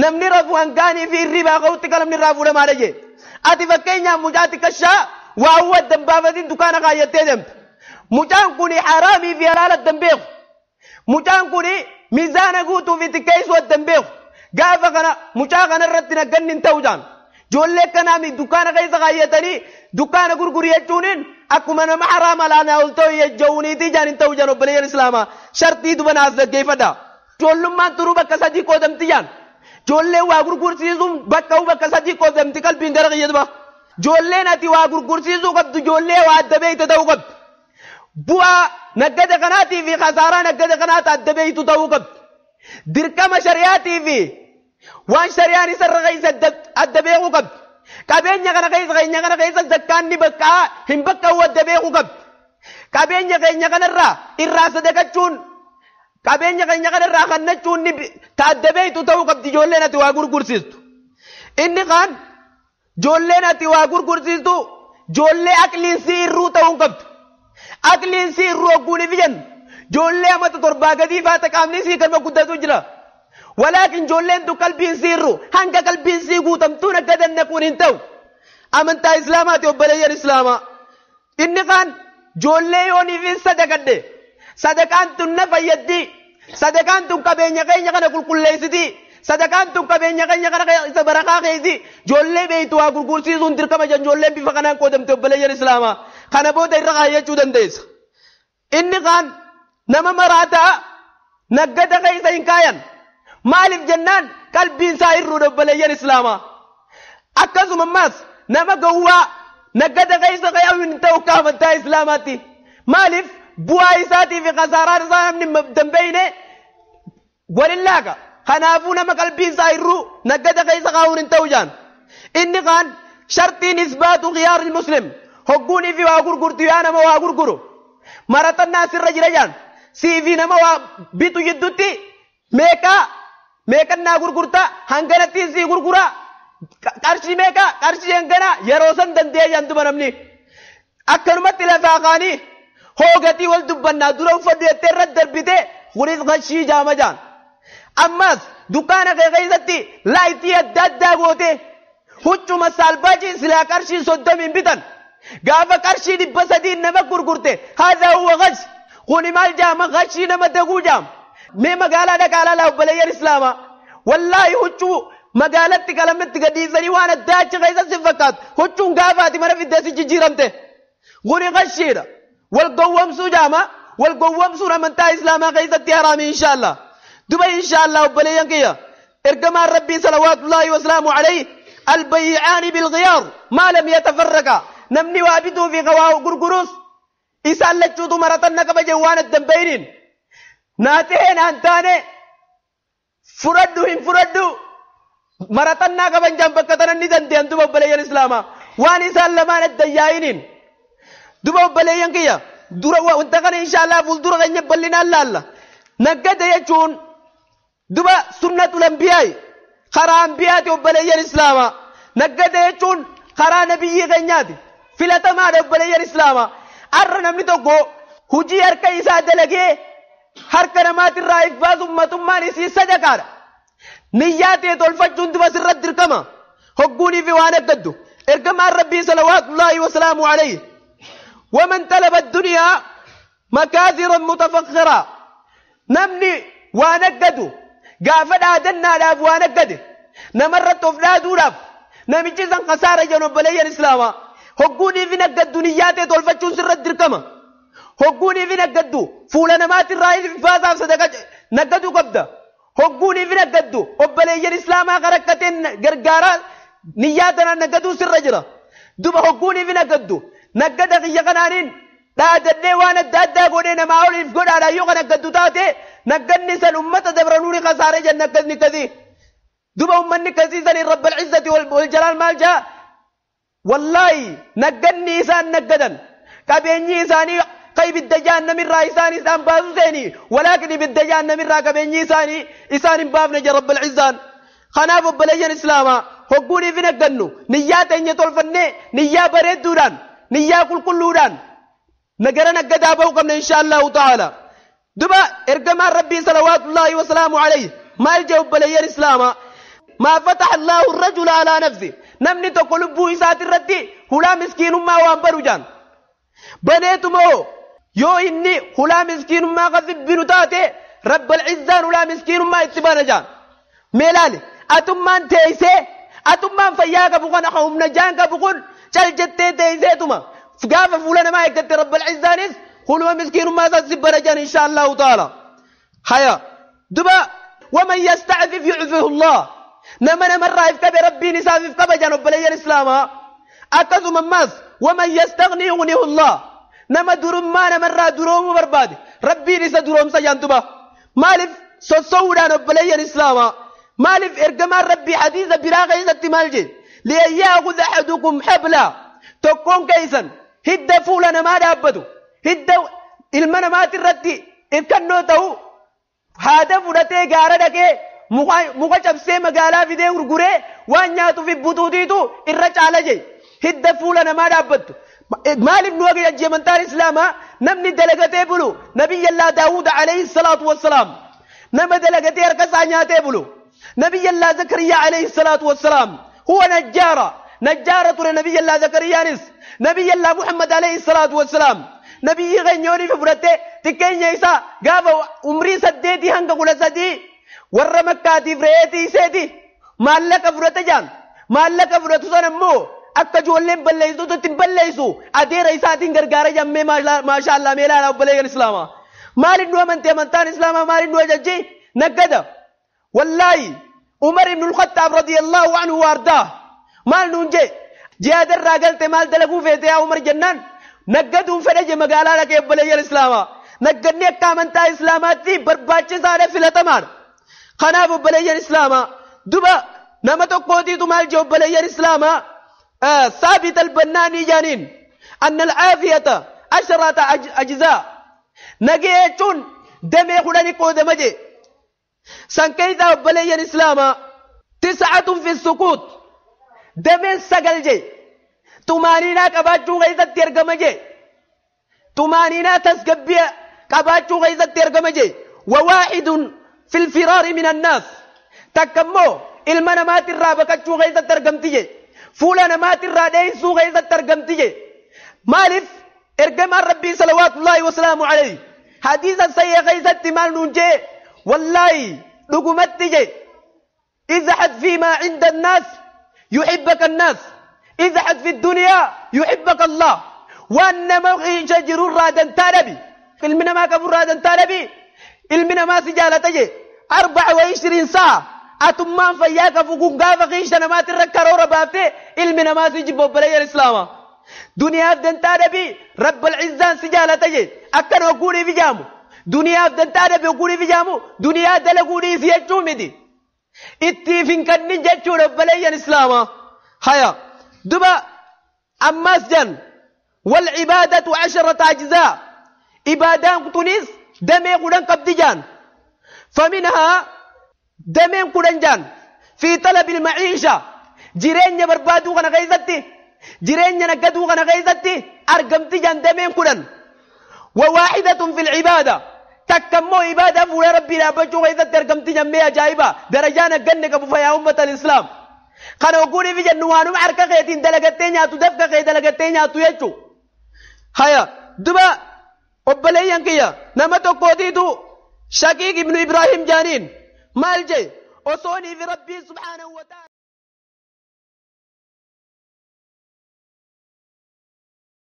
namni rafu hangaanii fi riba qawti kalamni rafu lama dhaje ati fakkeenya mucaati kashaa waa waddan baafatin dukaana kaayattee deemte mucaan kuni haraamii fi halaala dambeeku mucaan kuni miizaana guutuu fi tikkeessu waddan beeku gaafa kana mucaa kana irratti nagganni hin ta'u jaan ijoollee kanaami dukaana keessa kaayyatanii dukaana gurguriyachuuniin akkuma nama haraama laana ol ta'u yejjawuniitii jaan hin ta'u jaan obboleeyyan islaamaa shartii dubanaas dhaggeeffadha ijoollummaan turuu bakka sadii qoodamti jaan ijoollee waa gurgursiisuun bakka sadii qoodamti qalbiin gara qiyyaduba ijoolleen ati waa gurgursiisuu qabdu ijoollee waa adda beeyte ta'uu qabdu bu'aa naggada kanaatii fi khasaaraa naggada kanaata adda beeytu ta'uu qabdu dirqama shari'aatii fi waan shari'aan isarra keessa adda beekuu qabdu qabeenya kana keessa zakkaan ni baqqaa hin baqqa'u adda beekuu qabdu qabeenya keenya kanarraa irraa sadaqachuun qabeenya keenya kanarraa kannachuun ni adda beeytu ta'uu qabdi ijoolleen ati waa gurgursiistu inni kaan ijoolleen ati waa gurgursiistu ijoollee aqliin si irruu ta'uu qabdu aqliin si irruu ogguun ifijan ijoollee amata torbaa gadii faata qaamni sii kan guddatu jira walaakin ijoolleen tu qalbiin si irru hanga qalbiin si guutamtuun akka dannaquun hin ta'u amantaa islaamaati obboleeyyan islaamaa inni kaan ijoollee yooniif sadaqadhe sadaqaan tun na fayyaddi sadaqaan tun qabeenya keenya kana qulqulleessiti sadaqaan tun qabeenya keenya kana isa barakaa keessa ijoollee beeytu waa gurgursiisuun dirqama jan ijoolleen bifa kanaan qoodamte obboleeyyan islaamaa kana booda irra kaayyachuu dandeessa inni kaan nama maraataa naggada keessa hin kaayan maaliif jennaan qalbiin isaa irruudha obboleeyyan islaamaa akkasuma ammaas nama gowwaa naggada keessa kaayan hin ta'u akka amantaa islaamaatti maaliif bu'aa isaatii fi khasaaraa isaa namni dambeeyne walillaaqa kanaafuu nama qalbiin isaa irruu naggada keessa kaa'uun hin ta'u jaan inni kaan shartiin isbaatu khiyaarul muslim hogguunii fi waa gurgurtu yaa nama waa gurguru maratannaa sirra jira jaan siifi nama waa bitu jiddutti meeqannaa gurgurta hanganattiin sii gurgura qarshii meeqa qarshii hangana yeroo san dandee jaan duba namni akkanumatti lafaa kaanii hoogatii wal dubbannaa dura uffadhu jettee irratti darbite kunis qashii jaama jaan ammas dukkaana kee keessatti laayitii adda addaa goote huccuma saalbaachii silaa qarshii 30 bitan gaafa qarshii 300 nama gurgurte haadaa huwa qash kuni maal jaama qashii nama daguu jaam mee magaalaa dhaqaalaa obboleeyyan islaamaa wallaahi huccuu magaalatti qalamatti gadiisanii waan addaa achi keessa si fakkaatu huccuun gaafaati mana fiddeessi jijjiiramte kuni qashiidha wal gowwamsuu jaama wal gowwamsuun amantaa islaamaa keessatti haraami inshaallah duba inshaallah obboleeyyan kiyya ergamaan rabbii salawaatullaahi wasalaamu alayhi albayyicaani bilghiyaar maa lam yatafarraqa namni waa bituu fi waa gurguruus isaan lachuutu maratanna kabaje waan addan bayniin naatee naan taane furadhu hin furadhu maratannaa kaban jaan bakka tanan ni dandean duba obboleeyyan islaamaa waan isaan lamaan addan yaa'iniin duba obboleeyyan kiyya dura wanta kana inshaallah fuuldura keenya bal'inaan laalla naggada jechuun duba sunnatul anbiyaa karaa anbiyaati obboleeyyan islaamaa naggada jechuun karaa nabiyyi keenyaati filatamaadha obboleeyyan islaamaa arra namni tokko hujii harka isaa dalagee harka namaatirraa if baasu ummatummaan isii sadaqaadha niyyaa ta'e tolfachuun duba sirratti dirqama hogguunii fi waan aggaddu ergamaan rabbii salawaatullaahi wasalaamu alayhi ومن طلب الدنيا مكاثرا متفخرا نمني وانقدو قافد آدنا لاف وانقد نمرت افلادو لاف نمجيزا قصارى جنوب بلي الإسلام هقوني في نقد دنياتي تولفتشو سر الدركمة هقوني في نقدو فولا نمات الرئيس في فازا صدقة نقدو قبدا هقوني في نقدو وبلي الإسلام غرقتين قرقارا نياتنا نقدو سر رجلا دوبا هقوني في نقدو نقدا قيا قنانين دادني وانا دادا قولي نما أولي فقود على يوغا نقدو تاتي نقدني سال أمتا دبرنوني خساري جن نقدني كذي دوبا أمني كذيزني رب العزة والجلال مال جاء والله نقدني إسان نقدا كابيني إساني قيب الدجان نمر إساني إسان بازو زيني ولكن بالدجان نمر كابيني إسان بافنا جا رب العزان خناف بليان إسلاما هقوني في نقدنو نيات إن يطلفني نيا بريد دوران نيا كل دوران نقرنا قد أبوكم إن شاء الله تعالى دبا إرقما ربي صلوات الله وسلامه عليه ما الجواب بلي الإسلام ما فتح الله الرجل على نفسه نمني تقلبو إسات الردي هلا مسكين ما وانبرو جان بنيتمو يو إني هلا مسكين ما غذب بنتاتي رب العزان هلا مسكين ما اتبان جان ميلالي أتمان تيسي أتمان فياك بغن أخوهم نجانك بغن چل جتة تيسي تما فقاف فولانا ما يكتت رب العزانيس هلا مسكين ما تسبر جان إن شاء الله تعالى حيا دبا ومن يستعفف يعفه الله نمنا مرة يفكب ربي نساف يفكب جانب بلي الإسلام أكذو مماس ومن يستغني يغنيه الله نما درمان مرة دروم برباد ربي نسا دروم سيانتبا مالف سوسودا نبلي الإسلام مالف إرقمان ربي حديث براغي ستمالجي لأن يأخذ أحدكم حبلا تكون كيسا هد فولنا ما دابدو هد المنا ما تردي إذكنو تهو هذا فلتي غاردك muka cabsee magaalaa fidee gurguree waan nyaatu fi butuutiitu irra caala jee hidda fuula namaa dhaabbattu maaliif nu wagii ajjeemantaan islaamaa namni dalagatee bulu nabiyyallaa daawud alayhi salaatu wassalaam nama dalagatee harka isaa nyaatee bulu nabiyyallaa zakariyaa alayhi salaatu wassalaam huwa najjaara ture nabiyyallaa zakariyaanis nabiyyallaa muhammad alayhi salaatu wassalaam nabiyyi keenyoonii fi fudhattee xiqqeenya isaa gaafa umrii 8 hanga 13 warra makkaatiif re'eetii iseeti maallaqa fudhate jaan maallaqa fudhatu san ammoo akka ijoolleen balleessutu ittiin balleessu adeera isaatiin gargaara jammee maashaallah meelaa obboleeyyan islaamaa maaliin nu amante amantaan islaamaa maaliin nu ajajji naggada wallaahi umar ibn al-khattaab radiyallahu anhu waardaa maal nuun jee jihaadarraa galte maal dalaguu feete yaa umar jennaan naggaduun fedhe je magaalaa dhaqee obboleeyyan islaamaa naggadni akka amantaa islaamaatti barbaachisaadha filatamaadha خناف بلي الإسلام دبا نما تقودي تمال جو بلي الإسلام ثابت البناني جانين أن العافية 10 أجزاء نجيتون دمي خلاني قود مجي سنكيتا بلي الإسلام 9 في السكوت دمي سقل جي تمانينا كباتشو غيزة تيرغم جي تمانينا تسقبيا كباتشو غيزة تيرغم جي وواحد في الفرار من الناس تكمو المنا ما ترى بكتشو غيزة ترقمتي فولانا ما ترى ديسو غيزة ترقمتي مالف ارقم ربي صلوات الله وسلامه عليه حديثا سيئ غيزة تمال نونجي والله لقمتي ازحد فيما عند الناس يحبك الناس ازحد في الدنيا يحبك الله وانما شجر رادا تالبي المنا ما كبر رادا تالبي المنا ما سجالتي 24 ساعة أتمان فياك فوقون قافا خيشتنا ما تركروا ربابتي المنا ما سجبوا بلي الإسلام دنيا أفدن تادبي رب العزان سجالتي أكن وقولي في جامو دنيا أفدن تادبي وقولي في جامو دنيا دلقوني في الجومدي اتفين كن جاتشو رب بلي الإسلام هيا دبا أماس جن والعبادة 10 أجزاء إبادان تونس دمي قدن قبض جان فمنها دمي قدن جان في طلب المعيشة جيرين بربادو غنا غيزتي جيرين نقدو غنا غيزتي أرقمت جان دمي قدن وواحدة في العبادة تكمو عبادة فولا ربي لا بجو غيزتي أرقمت جان ميا جايبا درجانا قنك بفيا أمة الإسلام قال وقولي في جنوانو معركة غيتين دلقتين ياتو دفق غي دلقتين ياتو يجو هيا دبا obboleeyyan kiyya nama tokkootiitu shaqiiq ibnu ibraahim jaaniin maal jee osoonii fi rabbii subhaanahu wa ta'ala